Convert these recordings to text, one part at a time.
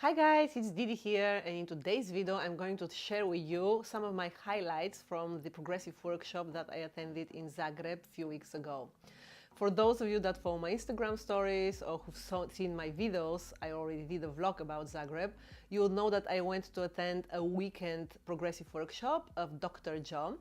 Hi guys, it's Didi here, and in today's video I'm going to share with you some of my highlights from the progressive workshop that I attended in Zagreb a few weeks ago. For those of you that follow my Instagram stories or who've seen my videos, I already did a vlog about Zagreb, you will know that I went to attend a weekend progressive workshop of Dr. Joe.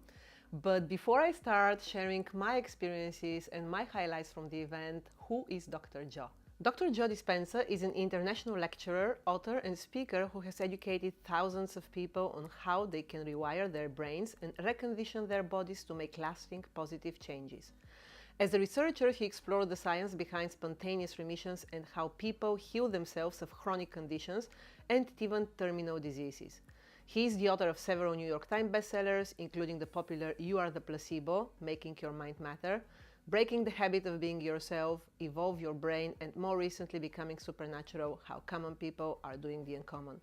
But before I start sharing my experiences and my highlights from the event, who is Dr. Joe? Dr. Joe Dispenza is an international lecturer, author and speaker who has educated thousands of people on how they can rewire their brains and recondition their bodies to make lasting positive changes. As a researcher, he explored the science behind spontaneous remissions and how people heal themselves of chronic conditions and even terminal diseases. He is the author of several New York Times bestsellers, including the popular You Are the Placebo, Making Your Mind Matter, Breaking the Habit of Being Yourself, Evolve Your Brain, and more recently Becoming Supernatural, How Common People Are Doing the Uncommon.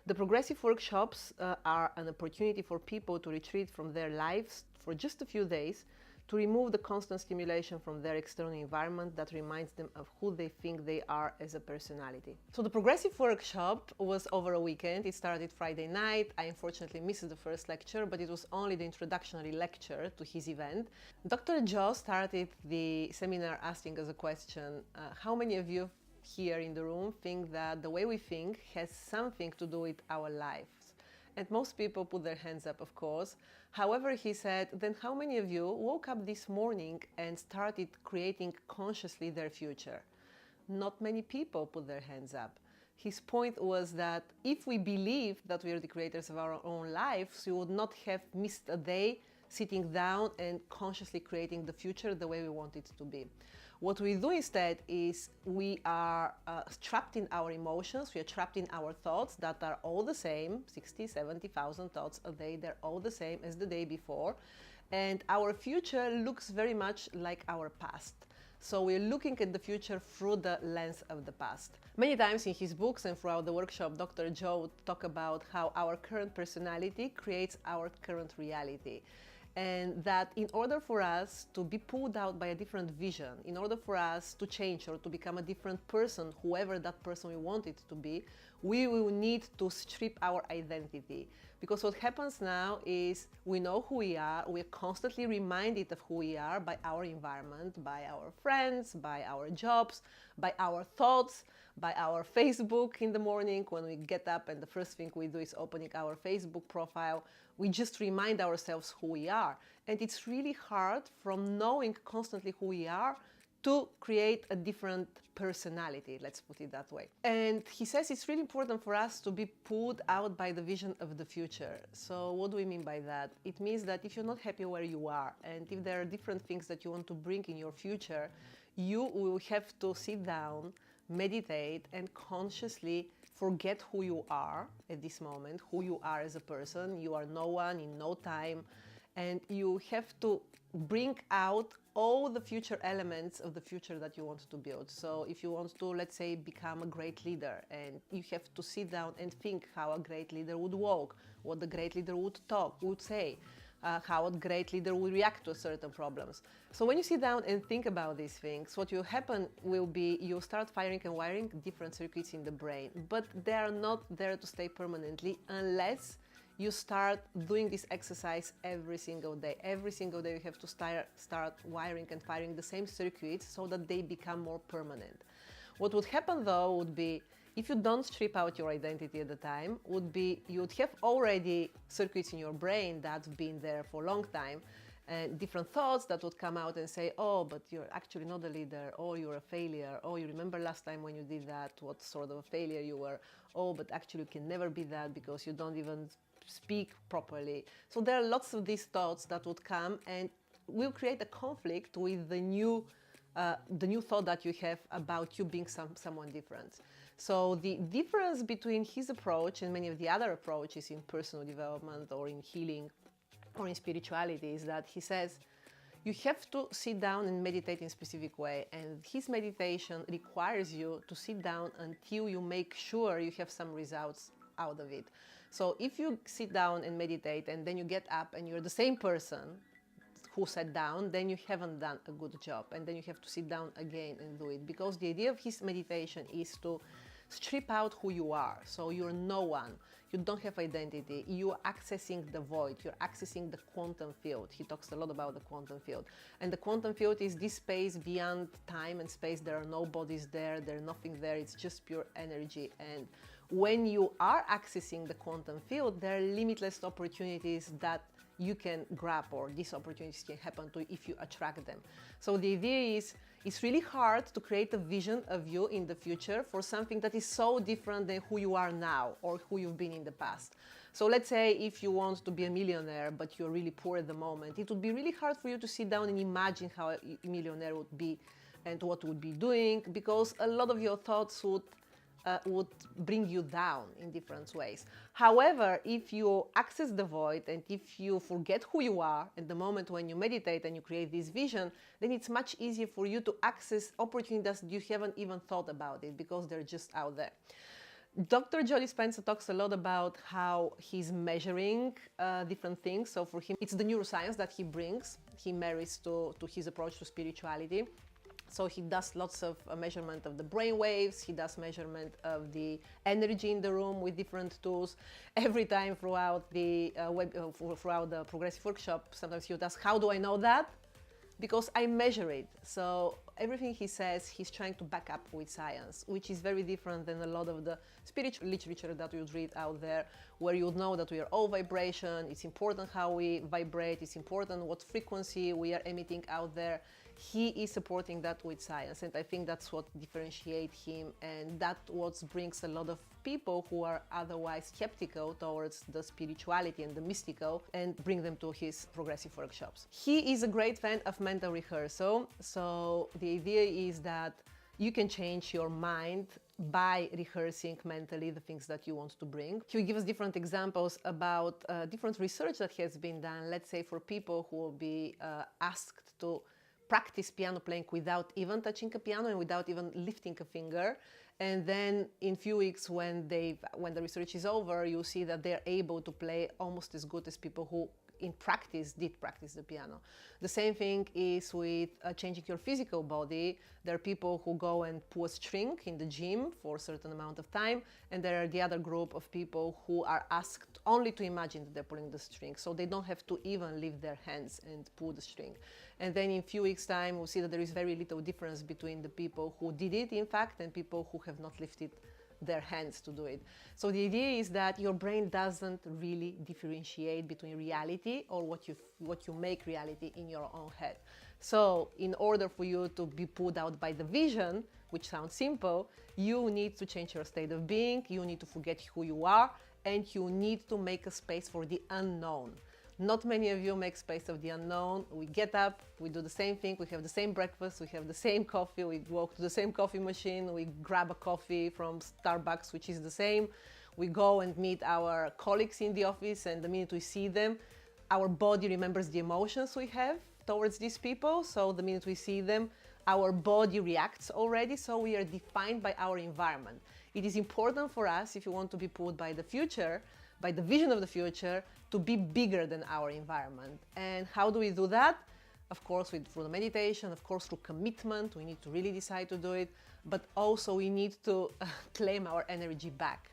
The progressive workshops are an opportunity for people to retreat from their lives for just a few days, to remove the constant stimulation from their external environment that reminds them of who they think they are as a personality. So the progressive workshop was over a weekend. It started Friday night. I unfortunately missed the first lecture, but it was only the introductory lecture to his event. Dr. Joe started the seminar asking us a question: how many of you here in the room think that the way we think has something to do with our lives? And most people put their hands up, of course. However, he said, then how many of you woke up this morning and started creating consciously their future? Not many people put their hands up. His point was that if we believe that we are the creators of our own lives, we would not have missed a day sitting down and consciously creating the future the way we want it to be. What we do instead is we are trapped in our emotions, we are trapped in our thoughts that are all the same, 60, 70,000 thoughts a day, they're all the same as the day before. And our future looks very much like our past. So we're looking at the future through the lens of the past. Many times in his books and throughout the workshop, Dr. Joe would talk about how our current personality creates our current reality. And that in order for us to be pulled out by a different vision, in order for us to change or to become a different person, whoever that person we want it to be, we will need to strip our identity. Because what happens now is we know who we are, we're constantly reminded of who we are by our environment, by our friends, by our jobs, by our thoughts, by our Facebook in the morning when we get up and the first thing we do is opening our Facebook profile. We just remind ourselves who we are. And it's really hard from knowing constantly who we are to create a different personality, let's put it that way. And he says it's really important for us to be pulled out by the vision of the future. So what do we mean by that? It means that if you're not happy where you are, and if there are different things that you want to bring in your future, you will have to sit down, meditate, and consciously forget who you are at this moment, who you are as a person. You are no one in no time, and you have to bring out all the future elements of the future that you want to build. So if you want to, let's say, become a great leader, and you have to sit down and think how a great leader would walk, what the great leader would say, how a great leader will react to certain problems. So when you sit down and think about these things, what will happen will be you'll start firing and wiring different circuits in the brain, but they are not there to stay permanently unless you start doing this exercise every single day. Every single day you have to start wiring and firing the same circuits so that they become more permanent. What would happen though would be, if you don't strip out your identity at the time, would be you'd have already circuits in your brain that's been there for a long time, and different thoughts that would come out and say, oh, but you're actually not a leader, or you're a failure, oh, you remember last time when you did that, what sort of a failure you were, oh, but actually you can never be that because you don't even speak properly. So there are lots of these thoughts that would come and will create a conflict with the new thought that you have about you being someone different. So the difference between his approach and many of the other approaches in personal development or in healing or in spirituality is that he says you have to sit down and meditate in a specific way, and his meditation requires you to sit down until you make sure you have some results out of it. So if you sit down and meditate and then you get up and you're the same person who sat down, then you haven't done a good job, and then you have to sit down again and do it, because the idea of his meditation is to strip out who you are. So you're no one. You don't have identity. You're accessing the void. You're accessing the quantum field. He talks a lot about the quantum field. And the quantum field is this space beyond time and space. There are no bodies there. There's nothing there. It's just pure energy. And when you are accessing the quantum field, there are limitless opportunities that you can grab, or these opportunities can happen to you if you attract them. So the idea is, it's really hard to create a vision of you in the future for something that is so different than who you are now or who you've been in the past. So let's say if you want to be a millionaire, but you're really poor at the moment, it would be really hard for you to sit down and imagine how a millionaire would be and what would be doing, because a lot of your thoughts would bring you down in different ways. However, if you access the void and if you forget who you are at the moment when you meditate and you create this vision, then it's much easier for you to access opportunities that you haven't even thought about it, because they're just out there. Dr. Joe Dispenza talks a lot about how he's measuring different things. So for him, it's the neuroscience that he brings. He marries to his approach to spirituality. So he does lots of measurement of the brainwaves. He does measurement of the energy in the room with different tools. Every time throughout the throughout the progressive workshop, sometimes he would ask, "How do I know that?" Because I measure it. So everything he says, he's trying to back up with science, which is very different than a lot of the spiritual literature that you would read out there, where you would know that we are all vibration. It's important how we vibrate. It's important what frequency we are emitting out there. He is supporting that with science, and I think that's what differentiates him, and that's what brings a lot of people who are otherwise skeptical towards the spirituality and the mystical, and bring them to his progressive workshops. He is a great fan of mental rehearsal. So the idea is that you can change your mind by rehearsing mentally the things that you want to bring. He will give us different examples about different research that has been done, let's say for people who will be asked to practice piano playing without even touching a piano and without even lifting a finger. And then in few weeks, when the research is over, you see that they're able to play almost as good as people who in practice did practice the piano. The same thing is with changing your physical body. There are people who go and pull a string in the gym for a certain amount of time, and there are the other group of people who are asked only to imagine that they're pulling the string, so they don't have to even lift their hands and pull the string. And then in a few weeks' time, we'll see that there is very little difference between the people who did it, in fact, and people who have not lifted their hands to do it. So the idea is that your brain doesn't really differentiate between reality or what you make reality in your own head. So in order for you to be pulled out by the vision, which sounds simple, you need to change your state of being, you need to forget who you are, and you need to make a space for the unknown. Not many of you make space of the unknown. We get up, we do the same thing, we have the same breakfast, we have the same coffee, we walk to the same coffee machine, we grab a coffee from Starbucks, which is the same. We go and meet our colleagues in the office, and the minute we see them, our body remembers the emotions we have towards these people. So the minute we see them, our body reacts already, so we are defined by our environment. It is important for us, if you want to be pulled by the future, by the vision of the future, to be bigger than our environment. And how do we do that? Of course, through the meditation, of course, through commitment. We need to really decide to do it, but also we need to claim our energy back.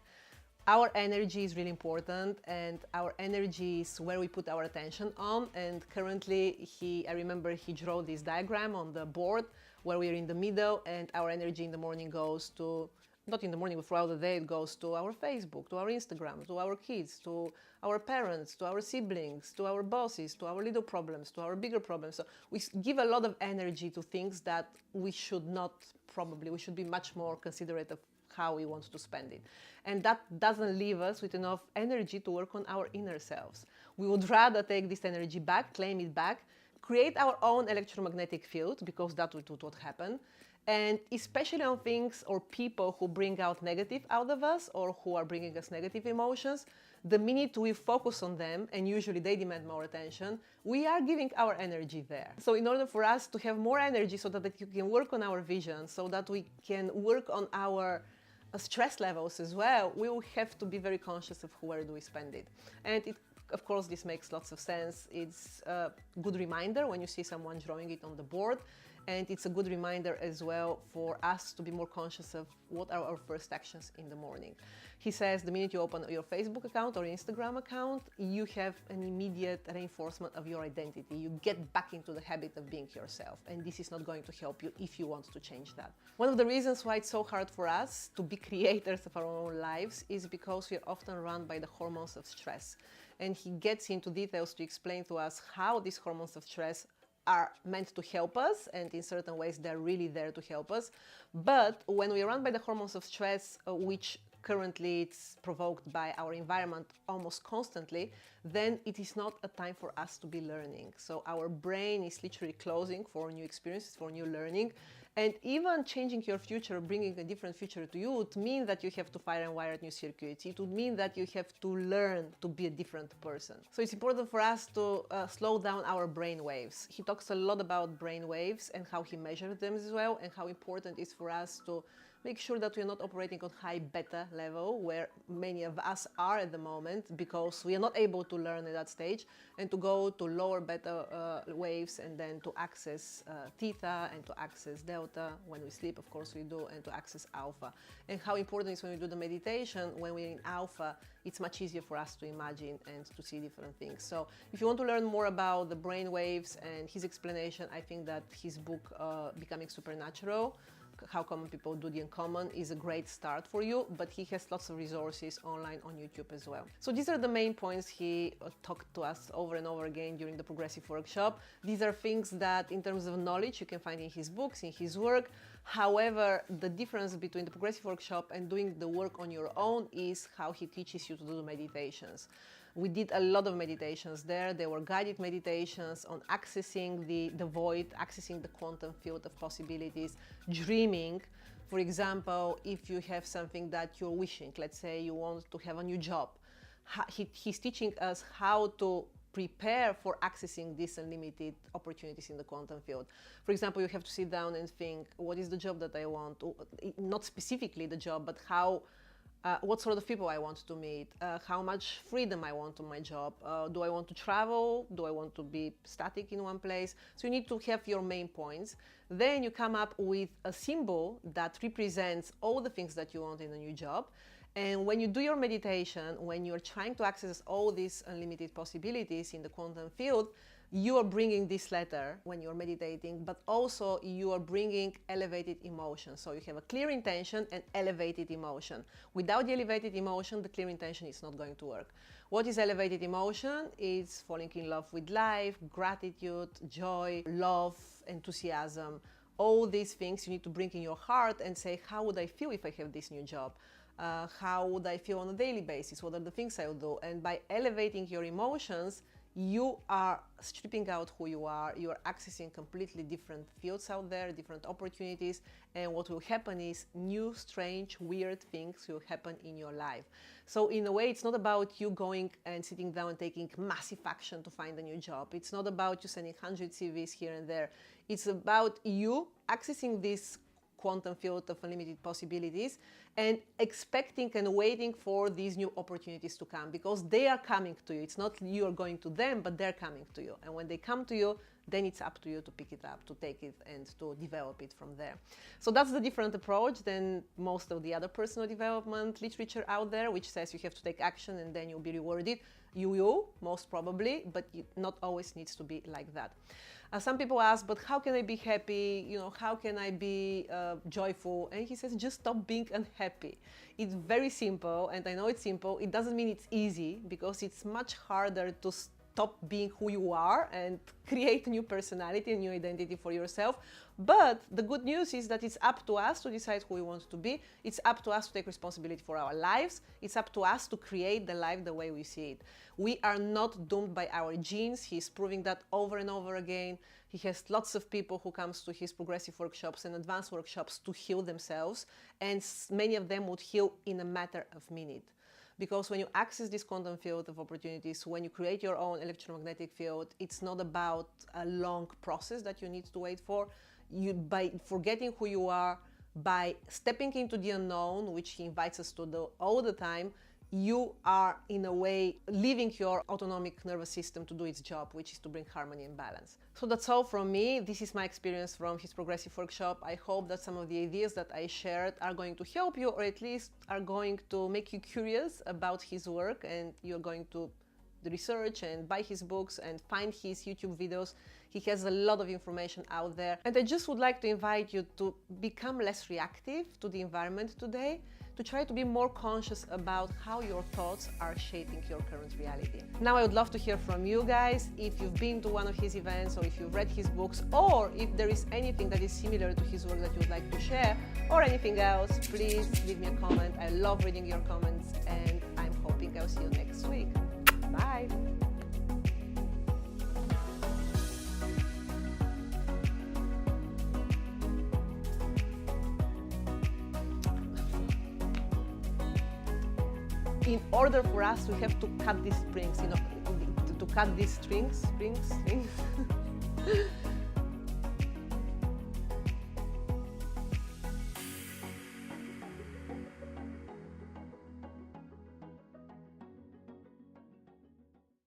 Our energy is really important, and our energy is where we put our attention on. And currently, I remember he drew this diagram on the board where we're in the middle, and our energy in the morning goes to, not in the morning, but throughout the day, it goes to our Facebook, to our Instagram, to our kids, to our parents, to our siblings, to our bosses, to our little problems, to our bigger problems. So we give a lot of energy to things that we should not, probably, we should be much more considerate of how we want to spend it. And that doesn't leave us with enough energy to work on our inner selves. We would rather take this energy back, claim it back, create our own electromagnetic field, because that would what happened. And especially on things or people who bring out negative out of us, or who are bringing us negative emotions, the minute we focus on them, and usually they demand more attention, we are giving our energy there. So in order for us to have more energy so that you can work on our vision, so that we can work on our stress levels as well, we will have to be very conscious of where do we spend it. And of course, this makes lots of sense. It's a good reminder when you see someone drawing it on the board. And it's a good reminder as well for us to be more conscious of what are our first actions in the morning. He says the minute you open your Facebook account or Instagram account, you have an immediate reinforcement of your identity. You get back into the habit of being yourself, and this is not going to help you if you want to change that. One of the reasons why it's so hard for us to be creators of our own lives is because we are often run by the hormones of stress. And he gets into details to explain to us how these hormones of stress are meant to help us, and in certain ways they're really there to help us. But when we are run by the hormones of stress, which currently it's provoked by our environment almost constantly, then it is not a time for us to be learning. So our brain is literally closing for new experiences, for new learning. And even changing your future, bringing a different future to you, would mean that you have to fire and wire new circuits. It would mean that you have to learn to be a different person. So it's important for us to slow down our brain waves. He talks a lot about brain waves and how he measures them as well, and how important it is for us to make sure that we are not operating on high beta level, where many of us are at the moment, because we are not able to learn at that stage, and to go to lower beta waves, and then to access theta and to access delta. When we sleep, of course we do, and to access alpha. And how important is when we do the meditation, when we're in alpha, it's much easier for us to imagine and to see different things. So if you want to learn more about the brain waves and his explanation, I think that his book, Becoming Supernatural, How Common People Do the Uncommon, is a great start for you, but he has lots of resources online on YouTube as well. So these are the main points he talked to us over and over again during the progressive workshop. These are things that in terms of knowledge you can find in his books, in his work. However, the difference between the progressive workshop and doing the work on your own is how he teaches you to do the meditations. We did a lot of meditations there. They were guided meditations on accessing the void, accessing the quantum field of possibilities, dreaming. For example, if you have something that you're wishing, let's say you want to have a new job, he's teaching us how to prepare for accessing these unlimited opportunities in the quantum field. For example, you have to sit down and think, what is the job that I want? Not specifically the job, but what sort of people I want to meet, how much freedom I want on my job, do I want to travel, do I want to be static in one place? So you need to have your main points. Then you come up with a symbol that represents all the things that you want in a new job. And when you do your meditation, when you're trying to access all these unlimited possibilities in the quantum field, you are bringing this letter when you're meditating, but also you are bringing elevated emotion. So you have a clear intention and elevated emotion. Without the elevated emotion, the clear intention is not going to work. What is elevated emotion? It's falling in love with life, gratitude, joy, love, enthusiasm. All these things you need to bring in your heart and say, how would I feel if I have this new job? How would I feel on a daily basis? What are the things I will do? And by elevating your emotions, you are stripping out who you are. You are accessing completely different fields out there, different opportunities, and what will happen is new, strange, weird things will happen in your life. So in a way, it's not about you going and sitting down and taking massive action to find a new job. It's not about you sending 100 CVs here and there. It's about you accessing this quantum field of unlimited possibilities and expecting and waiting for these new opportunities to come, because they are coming to you. It's not you are going to them, but they're coming to you. And when they come to you, then it's up to you to pick it up, to take it and to develop it from there. So that's the different approach than most of the other personal development literature out there, which says you have to take action and then you'll be rewarded. You will, most probably, but it not always needs to be like that. Some people ask, but how can I be happy? You know, how can I be joyful? And he says, just stop being unhappy. It's very simple, and I know it's simple. It doesn't mean it's easy, because it's much harder to stop being who you are and create a new personality, a new identity for yourself. But the good news is that it's up to us to decide who we want to be. It's up to us to take responsibility for our lives. It's up to us to create the life the way we see it. We are not doomed by our genes. He's proving that over and over again. He has lots of people who comes to his progressive workshops and advanced workshops to heal themselves, and many of them would heal in a matter of minutes. Because when you access this quantum field of opportunities, when you create your own electromagnetic field, it's not about a long process that you need to wait for. By forgetting who you are, by stepping into the unknown, which he invites us to do all the time, you are in a way leaving your autonomic nervous system to do its job, which is to bring harmony and balance. So that's all from me. This is my experience from his progressive workshop. I hope that some of the ideas that I shared are going to help you, or at least are going to make you curious about his work, and you're going to research and buy his books and find his YouTube videos. He has a lot of information out there. And I just would like to invite you to become less reactive to the environment today, to try to be more conscious about how your thoughts are shaping your current reality. Now I would love to hear from you guys. If you've been to one of his events, or if you've read his books, or if there is anything that is similar to his work that you would like to share, or anything else, please leave me a comment. I love reading your comments, and I'm hoping I'll see you next week. Bye! In order for us, we have to cut these strings, to cut these strings.